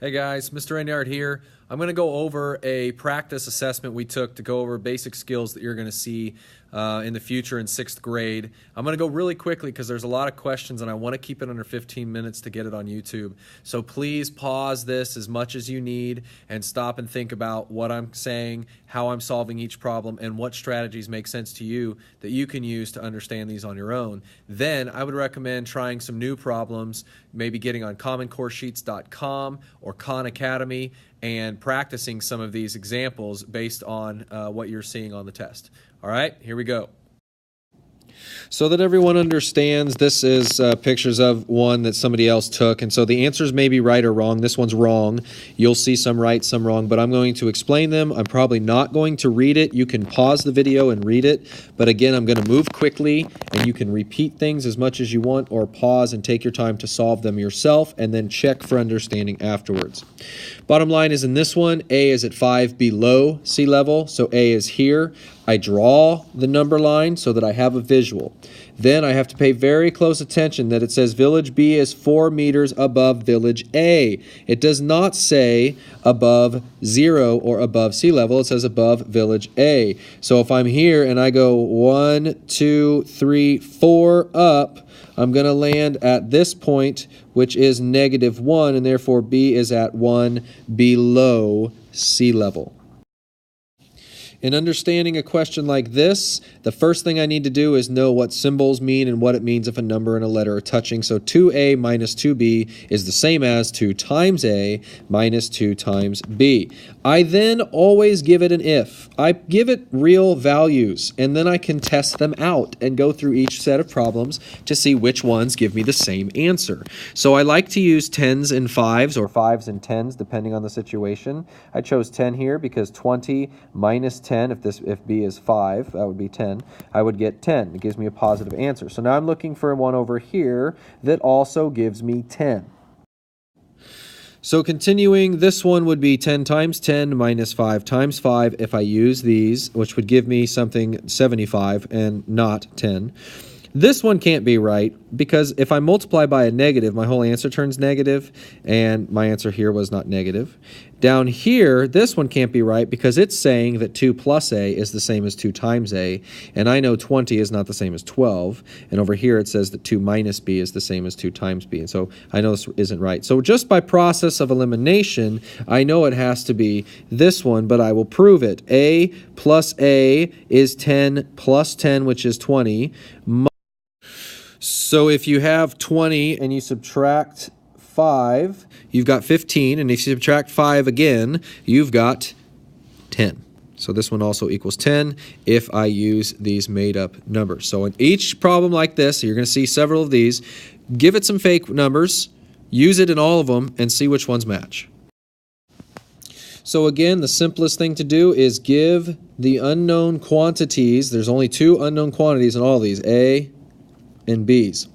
Hey guys, Mr. Enyart here. I'm going to go over a practice assessment we took to go over basic skills that you're going to see in the future in 6th grade. I'm going to go really quickly because there's a lot of questions and I want to keep it under 15 minutes to get it on YouTube. So please pause this as much as you need and stop and think about what I'm saying, how I'm solving each problem, and what strategies make sense to you that you can use to understand these on your own. Then I would recommend trying some new problems, maybe getting on commoncoresheets.com or Khan Academy and practicing some of these examples based on what you're seeing on the test. All right, here we go. So that everyone understands, this is pictures of one that somebody else took, and so the answers may be right or wrong. This one's wrong. You'll see some right, some wrong, but I'm going to explain them. I'm probably not going to read it. You can pause the video and read it, but again, I'm going to move quickly, and you can repeat things as much as you want or pause and take your time to solve them yourself, and then check for understanding afterwards. Bottom line is in this one, A is at 5 below sea level, so A is here. I draw the number line so that I have a visual. Then I have to pay very close attention that it says village B is 4 meters above village A. It does not say above 0 or above sea level. It says above village A. So if I'm here and I go 1, 2, 3, 4 up, I'm going to land at this point, which is -1, and therefore B is at 1 below sea level. In understanding a question like this, the first thing I need to do is know what symbols mean and what it means if a number and a letter are touching. So 2a minus 2b is the same as 2 times a minus 2 times b. I then always give it an if. I give it real values, and then I can test them out and go through each set of problems to see which ones give me the same answer. So I like to use 10s and 5s or 5s and 10s depending on the situation. I chose 10 here because 20 minus 10, if b is 5, that would be 10, I would get 10. It gives me a positive answer. So now I'm looking for one over here that also gives me 10. So continuing, this one would be 10 times 10 minus 5 times 5 if I use these, which would give me something 75 and not 10. This one can't be right because if I multiply by a negative, my whole answer turns negative, and my answer here was not negative. Down here, this one can't be right because it's saying that 2 plus a is the same as 2 times a, and I know 20 is not the same as 12, and over here it says that 2 minus b is the same as 2 times b, and so I know this isn't right. So just by process of elimination, I know it has to be this one, but I will prove it. A plus a is 10 plus 10, which is 20. So if you have 20 and you subtract 5, you've got 15, and if you subtract 5 again, you've got 10. So this one also equals 10 if I use these made-up numbers. So in each problem like this, you're going to see several of these, give it some fake numbers, use it in all of them, and see which ones match. So again, the simplest thing to do is give the unknown quantities. There's only 2 unknown quantities in all of these, A and B's.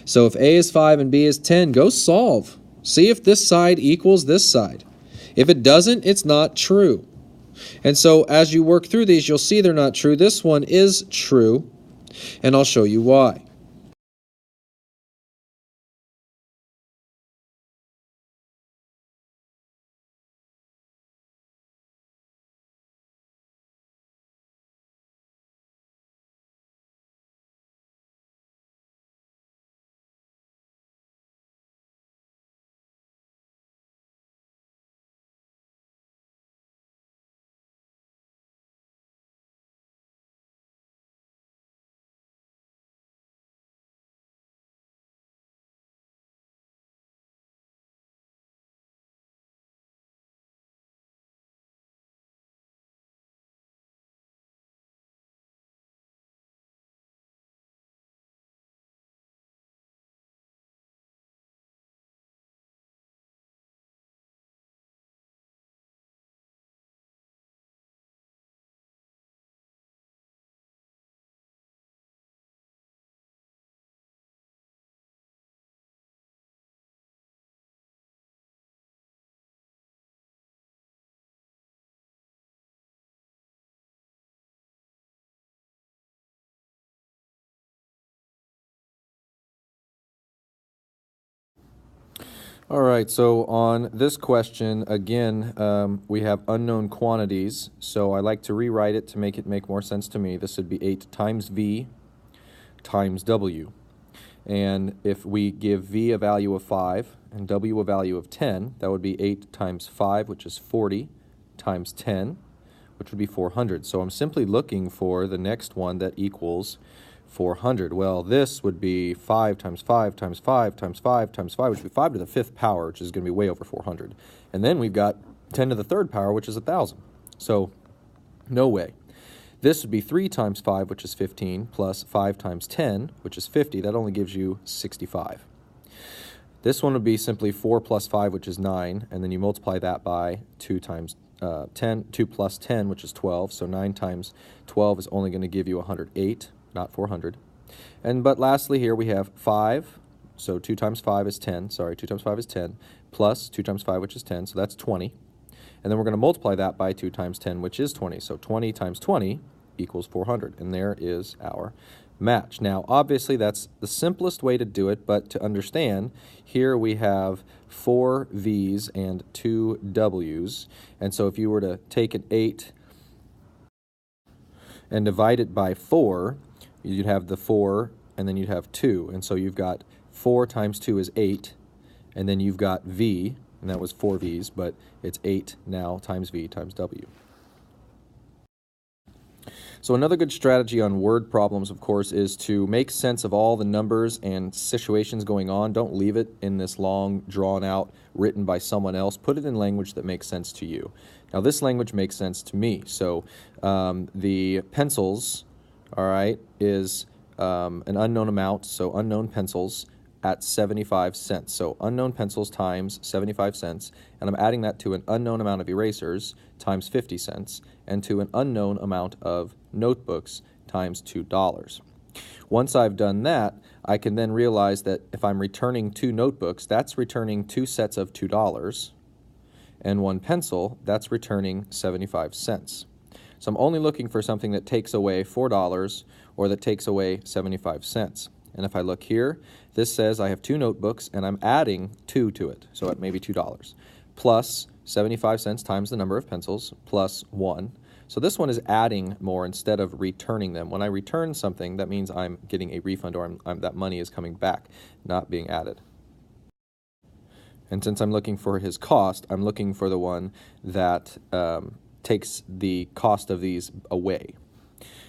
So if A is 5 and B is 10, go solve. See if this side equals this side. If it doesn't, it's not true. And so as you work through these, you'll see they're not true. This one is true, and I'll show you why. All right, so on this question, again, we have unknown quantities, so I like to rewrite it to make it make more sense to me. This would be 8 times V times W. And if we give V a value of 5 and W a value of 10, that would be 8 times 5, which is 40, times 10, which would be 400. So I'm simply looking for the next one that equals 400. Well, this would be 5 times 5 times 5 times 5 times 5, which would be 5 to the 5th power, which is going to be way over 400. And then we've got 10 to the 3rd power, which is 1,000. So no way. This would be 3 times 5, which is 15, plus 5 times 10, which is 50. That only gives you 65. This one would be simply 4 plus 5, which is 9, and then you multiply that by 2 times 10, 2 plus 10, which is 12. So 9 times 12 is only going to give you 108, not 400. But lastly here we have 5, so 2 times 5 is 10, 2 times 5 is 10, plus 2 times 5, which is 10, so that's 20. And then we're going to multiply that by 2 times 10, which is 20. So 20 times 20 equals 400, and there is our match. Now, obviously, that's the simplest way to do it, but to understand, here we have 4 V's and 2 W's, and so if you were to take an 8 and divide it by 4, you'd have the 4, and then you'd have 2, and so you've got 4 times 2 is 8, and then you've got V, and that was 4 V's, but it's 8 now times V times W. So another good strategy on word problems, of course, is to make sense of all the numbers and situations going on. Don't leave it in this long, drawn-out, written by someone else. Put it in language that makes sense to you. Now, this language makes sense to me. So the pencils, all right, is an unknown amount, so unknown pencils at 75 cents. So unknown pencils times 75 cents, and I'm adding that to an unknown amount of erasers times 50 cents, and to an unknown amount of notebooks times $2. Once I've done that, I can then realize that if I'm returning 2 notebooks, that's returning 2 sets of $2, and 1 pencil, that's returning 75 cents. So I'm only looking for something that takes away $4 or that takes away 75 cents. And if I look here, this says I have 2 notebooks, and I'm adding 2 to it, so at maybe $2, plus 75 cents times the number of pencils, plus 1. So this one is adding more instead of returning them. When I return something, that means I'm getting a refund, or that money is coming back, not being added. And since I'm looking for his cost, I'm looking for the one that takes the cost of these away.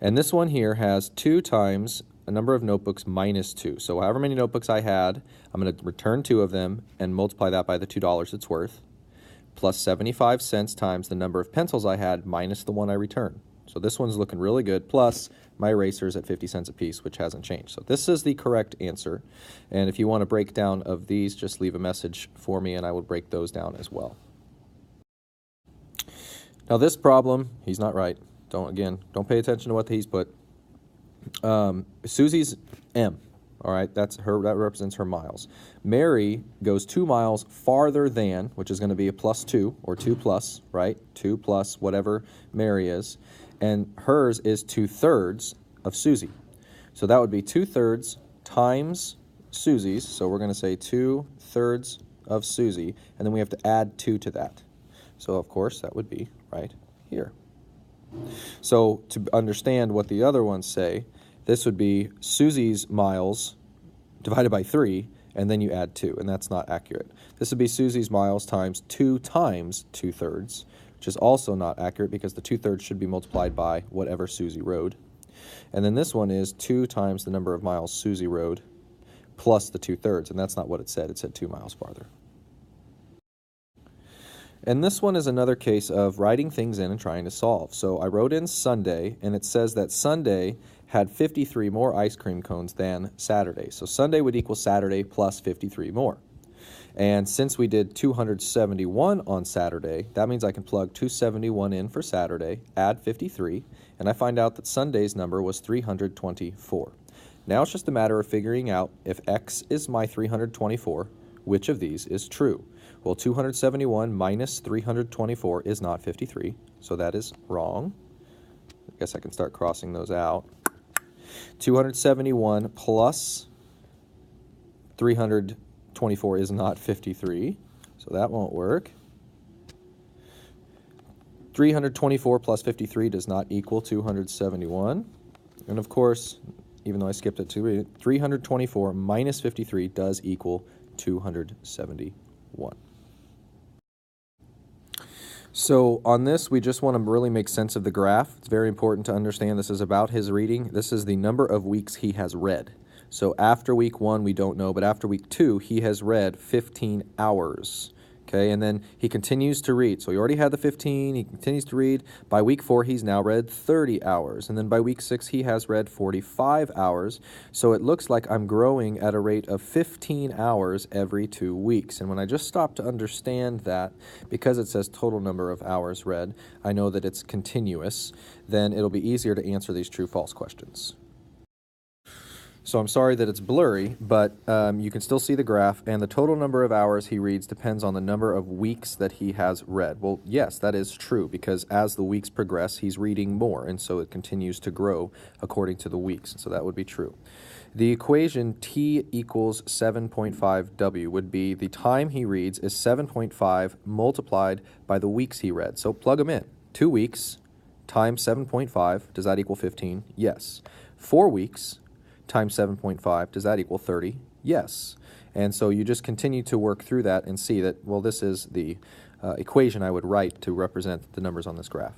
And this one here has 2 times a number of notebooks minus 2. So however many notebooks I had, I'm going to return 2 of them and multiply that by the $2 it's worth, plus 75 cents times the number of pencils I had minus the one I returned. So this one's looking really good, plus my erasers at 50 cents a piece, which hasn't changed. So this is the correct answer. And if you want a breakdown of these, just leave a message for me and I will break those down as well. Now this problem, he's not right. Don't pay attention to what he's put. Susie's M, all right, that represents her miles. Mary goes 2 miles farther than, which is going to be a plus 2, or 2 plus, right? 2 plus whatever Mary is, and hers is 2/3 of Susie. So that would be 2/3 times Susie's, so we're going to say 2/3 of Susie, and then we have to add 2 to that. So of course that would be right here. So to understand what the other ones say, this would be Susie's miles divided by 3, and then you add 2, and that's not accurate. This would be Susie's miles times 2 times 2/3, which is also not accurate because the 2/3 should be multiplied by whatever Susie rode. And then this one is 2 times the number of miles Susie rode plus the 2/3, and that's not what it said. It said 2 miles farther. And this one is another case of writing things in and trying to solve. So I wrote in Sunday, and it says that Sunday had 53 more ice cream cones than Saturday. So Sunday would equal Saturday plus 53 more. And since we did 271 on Saturday, that means I can plug 271 in for Saturday, add 53, and I find out that Sunday's number was 324. Now it's just a matter of figuring out if X is my 324, which of these is true. Well, 271 minus 324 is not 53, so that is wrong. I guess I can start crossing those out. 271 plus 324 24 is not 53, so that won't work. 324 plus 53 does not equal 271. And of course, even though I skipped it to 324 minus 53 does equal 271. So on this, we just want to really make sense of the graph. It's very important to understand this is about his reading. This is the number of weeks he has read. So after week 1, we don't know, but after week 2, he has read 15 hours. Okay, and then he continues to read. So he already had the 15, he continues to read. By week 4, he's now read 30 hours. And then by week 6, he has read 45 hours. So it looks like I'm growing at a rate of 15 hours every 2 weeks. And when I just stop to understand that, because it says total number of hours read, I know that it's continuous, then it'll be easier to answer these true-false questions. So I'm sorry that it's blurry, but you can still see the graph, and the total number of hours he reads depends on the number of weeks that he has read. Well, yes, that is true, because as the weeks progress, he's reading more, and so it continues to grow according to the weeks, so that would be true. The equation T equals 7.5W would be the time he reads is 7.5 multiplied by the weeks he read. So plug them in. 2 weeks times 7.5, does that equal 15? Yes. 4 weeks times 7.5, does that equal 30? Yes. And so you just continue to work through that and see that, well, this is the equation I would write to represent the numbers on this graph.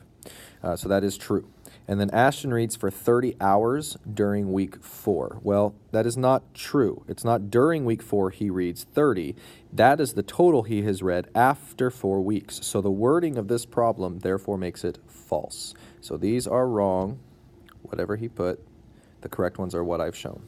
So that is true. And then Ashton reads for 30 hours during week 4. Well, that is not true. It's not during week 4 he reads 30. That is the total he has read after 4 weeks. So the wording of this problem therefore makes it false. So these are wrong, whatever he put. The correct ones are what I've shown.